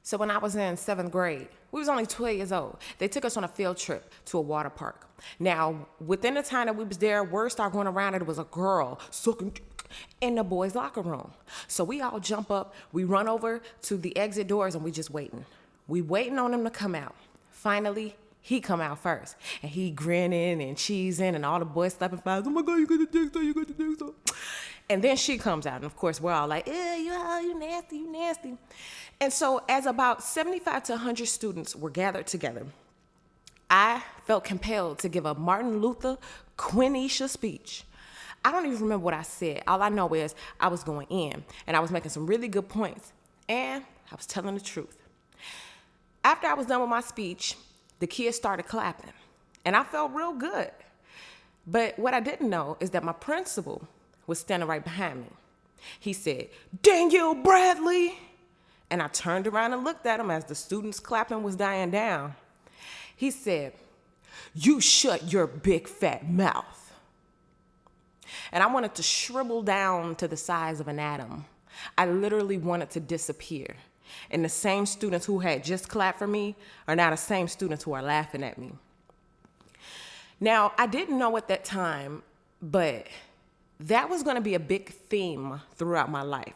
So when I was in 7th grade, we was only 12 years old. They took us on a field trip to a water park. Now, within the time that we was there, word started going around that it was a girl sucking in the boys' locker room. So we all jump up, we run over to the exit doors, and we just waiting. We waiting on him to come out. Finally, he come out first, and he grinning and cheesing, and all the boys slapping flies. Oh my God, you got the dick so, you got the dick so. And then she comes out, and of course we're all like, you nasty, you nasty. And so as about 75 to 100 students were gathered together, I felt compelled to give a Martin Luther Quenisha speech. I don't even remember what I said. All I know is I was going in, and I was making some really good points, and I was telling the truth. After I was done with my speech, the kids started clapping, and I felt real good. But what I didn't know is that my principal was standing right behind me. He said, "Danielle Bradley." And I turned around and looked at him as the students' clapping was dying down. He said, "You shut your big fat mouth." And I wanted to shrivel down to the size of an atom. I literally wanted to disappear. And the same students who had just clapped for me are now the same students who are laughing at me. Now, I didn't know at that time, but that was going to be a big theme throughout my life.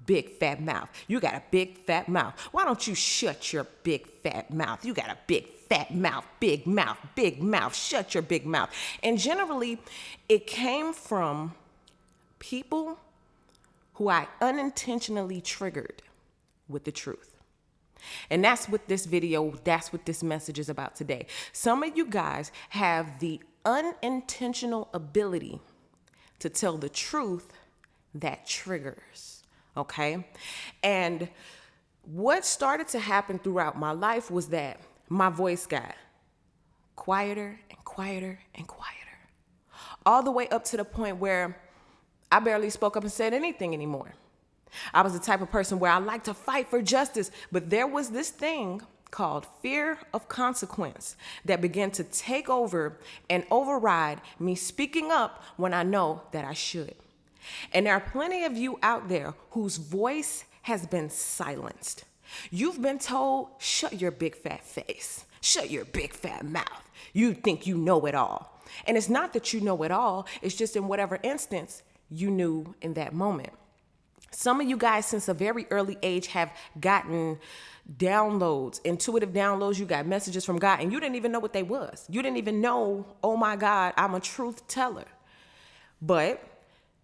Big fat mouth. You got a big fat mouth. Why don't you shut your big fat mouth? You got a big fat mouth, big mouth, big mouth. Shut your big mouth. And generally, it came from people who I unintentionally triggered with the truth. And that's what this video, that's what this message is about today. Some of you guys have the unintentional ability to tell the truth that triggers, okay? And what started to happen throughout my life was that my voice got quieter and quieter and quieter, all the way up to the point where I barely spoke up and said anything anymore. I was the type of person where I like to fight for justice, but there was this thing called fear of consequence that began to take over and override me speaking up when I know that I should. And there are plenty of you out there whose voice has been silenced. You've been told, shut your big fat face, shut your big fat mouth. You think you know it all. And it's not that you know it all, it's just in whatever instance you knew in that moment. Some of you guys, since a very early age, have gotten downloads, intuitive downloads. You got messages from God, and you didn't even know what they was. You didn't even know, oh my God, I'm a truth teller. But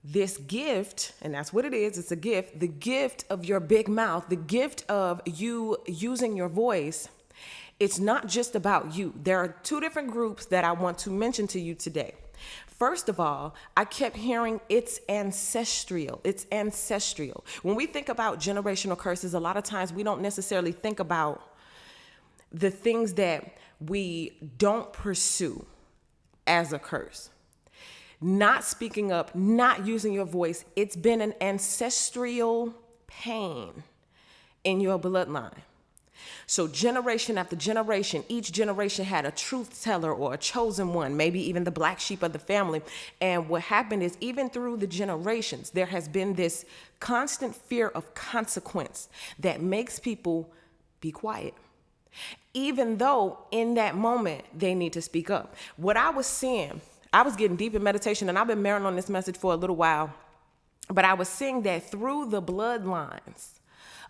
this gift, and that's what it is, it's a gift, the gift of your big mouth, the gift of you using your voice, it's not just about you. There are two different groups that I want to mention to you today. First of all, I kept hearing it's ancestral. It's ancestral. When we think about generational curses, a lot of times we don't necessarily think about the things that we don't pursue as a curse. Not speaking up, not using your voice, it's been an ancestral pain in your bloodline. So generation after generation, each generation had a truth teller or a chosen one, maybe even the black sheep of the family. And what happened is even through the generations, there has been this constant fear of consequence that makes people be quiet, even though in that moment they need to speak up. What I was seeing, I was getting deep in meditation, and I've been marinating on this message for a little while, but I was seeing that through the bloodlines,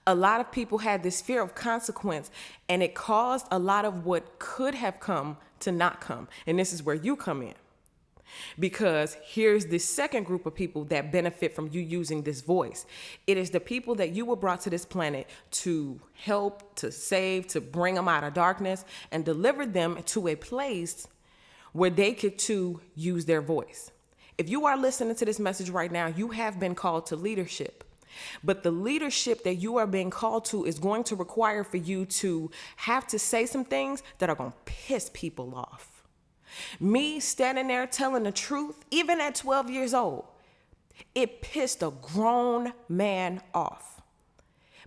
a lot of people had this fear of consequence, and it caused a lot of what could have come to not come. And this is where you come in. Because here's the second group of people that benefit from you using this voice. It is the people that you were brought to this planet to help, to save, to bring them out of darkness and deliver them to a place where they could too use their voice. If you are listening to this message right now, you have been called to leadership. But the leadership that you are being called to is going to require for you to have to say some things that are going to piss people off. Me standing there telling the truth, even at 12 years old, it pissed a grown man off.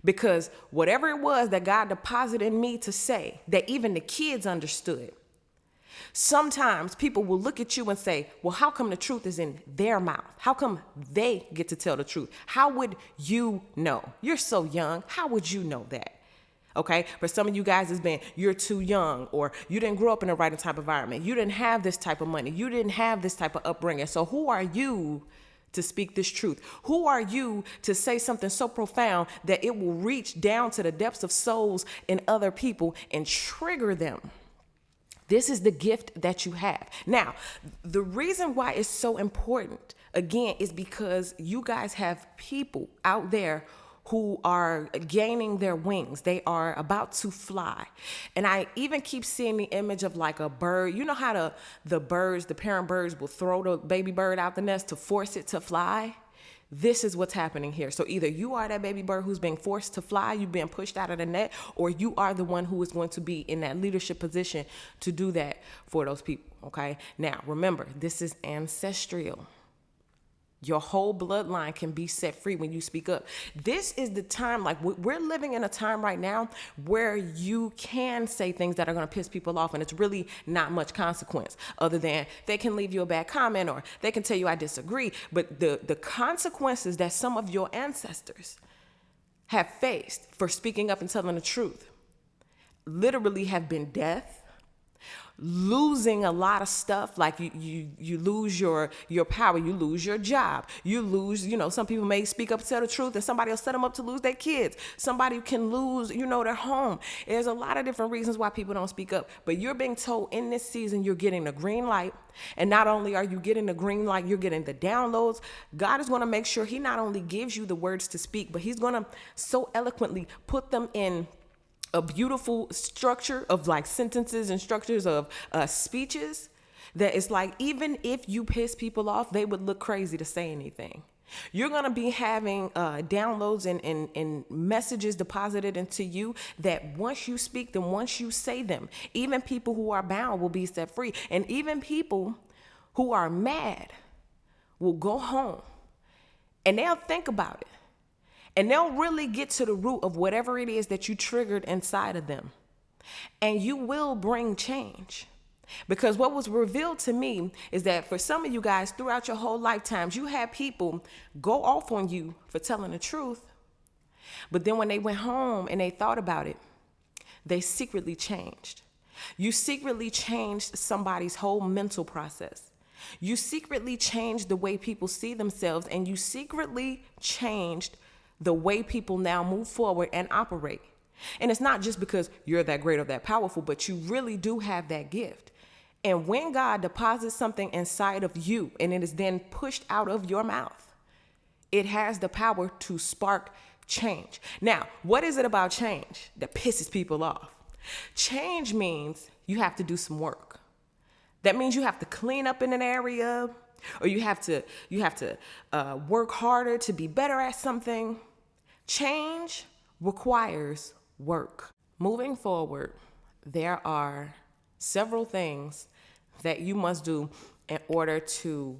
Because whatever it was that God deposited in me to say, that even the kids understood, sometimes people will look at you and say, well, how come the truth is in their mouth? How come they get to tell the truth? How would you know? You're so young. How would you know that? Okay, for some of you guys, it's been you're too young, or you didn't grow up in the right type of environment. You didn't have this type of money. You didn't have this type of upbringing. So who are you to speak this truth? Who are you to say something so profound that it will reach down to the depths of souls in other people and trigger them? This is the gift that you have. Now, the reason why it's so important, again, is because you guys have people out there who are gaining their wings. They are about to fly. And I even keep seeing the image of like a bird. You know how the parent birds will throw the baby bird out the nest to force it to fly? This is what's happening here. So either you are that baby bird who's being forced to fly, you've been pushed out of the net, or you are the one who is going to be in that leadership position to do that for those people, okay? Now, remember, this is ancestral. Your whole bloodline can be set free when you speak up. This is the time, like we're living in a time right now where you can say things that are going to piss people off, and it's really not much consequence other than they can leave you a bad comment or they can tell you I disagree. But the consequences that some of your ancestors have faced for speaking up and telling the truth literally have been death, losing a lot of stuff, like you lose your power, you lose your job, you lose, some people may speak up and tell the truth and somebody will set them up to lose their kids. Somebody can lose, their home. There's a lot of different reasons why people don't speak up, but you're being told in this season you're getting the green light. And not only are you getting the green light, you're getting the downloads. God is going to make sure he not only gives you the words to speak, but he's going to so eloquently put them in a beautiful structure of like sentences and structures of speeches that it's like, even if you piss people off, they would look crazy to say anything. You're going to be having downloads and messages deposited into you that once you speak them, once you say them, even people who are bound will be set free. And even people who are mad will go home and they'll think about it. And they'll really get to the root of whatever it is that you triggered inside of them. And you will bring change. Because what was revealed to me is that for some of you guys throughout your whole lifetimes, you had people go off on you for telling the truth. But then when they went home and they thought about it, they secretly changed. You secretly changed somebody's whole mental process. You secretly changed the way people see themselves, and you secretly changed the way people now move forward and operate. And it's not just because you're that great or that powerful, but you really do have that gift. And when God deposits something inside of you and it is then pushed out of your mouth, it has the power to spark change. Now, what is it about change that pisses people off? Change means you have to do some work. That means you have to clean up in an area, or you have to work harder to be better at something. Change requires work. Moving forward, there are several things that you must do in order to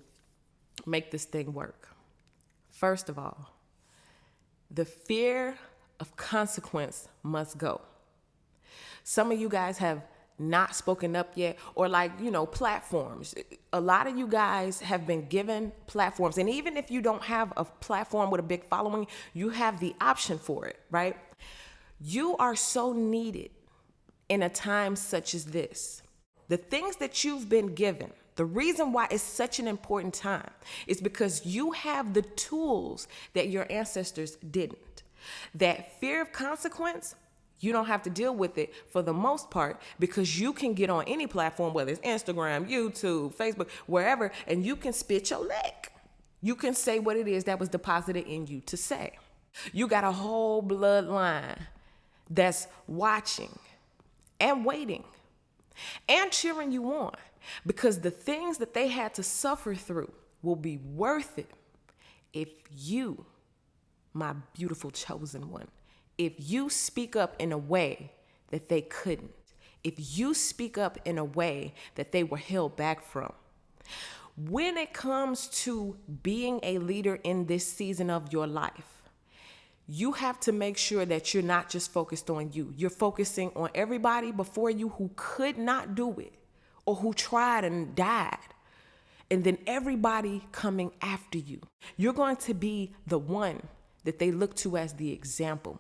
make this thing work. First of all, the fear of consequence must go. Some of you guys have not spoken up yet, or platforms. A lot of you guys have been given platforms, and even if you don't have a platform with a big following, you have the option for it, right? You are so needed in a time such as this. The things that you've been given, the reason why it's such an important time is because you have the tools that your ancestors didn't. That fear of consequence, you don't have to deal with it for the most part, because you can get on any platform, whether it's Instagram, YouTube, Facebook, wherever, and you can spit your lick. You can say what it is that was deposited in you to say. You got a whole bloodline that's watching and waiting and cheering you on, because the things that they had to suffer through will be worth it if you, my beautiful chosen one, if you speak up in a way that they couldn't, if you speak up in a way that they were held back from. When it comes to being a leader in this season of your life, you have to make sure that you're not just focused on you. You're focusing on everybody before you who could not do it or who tried and died. And then everybody coming after you. You're going to be the one that they look to as the example.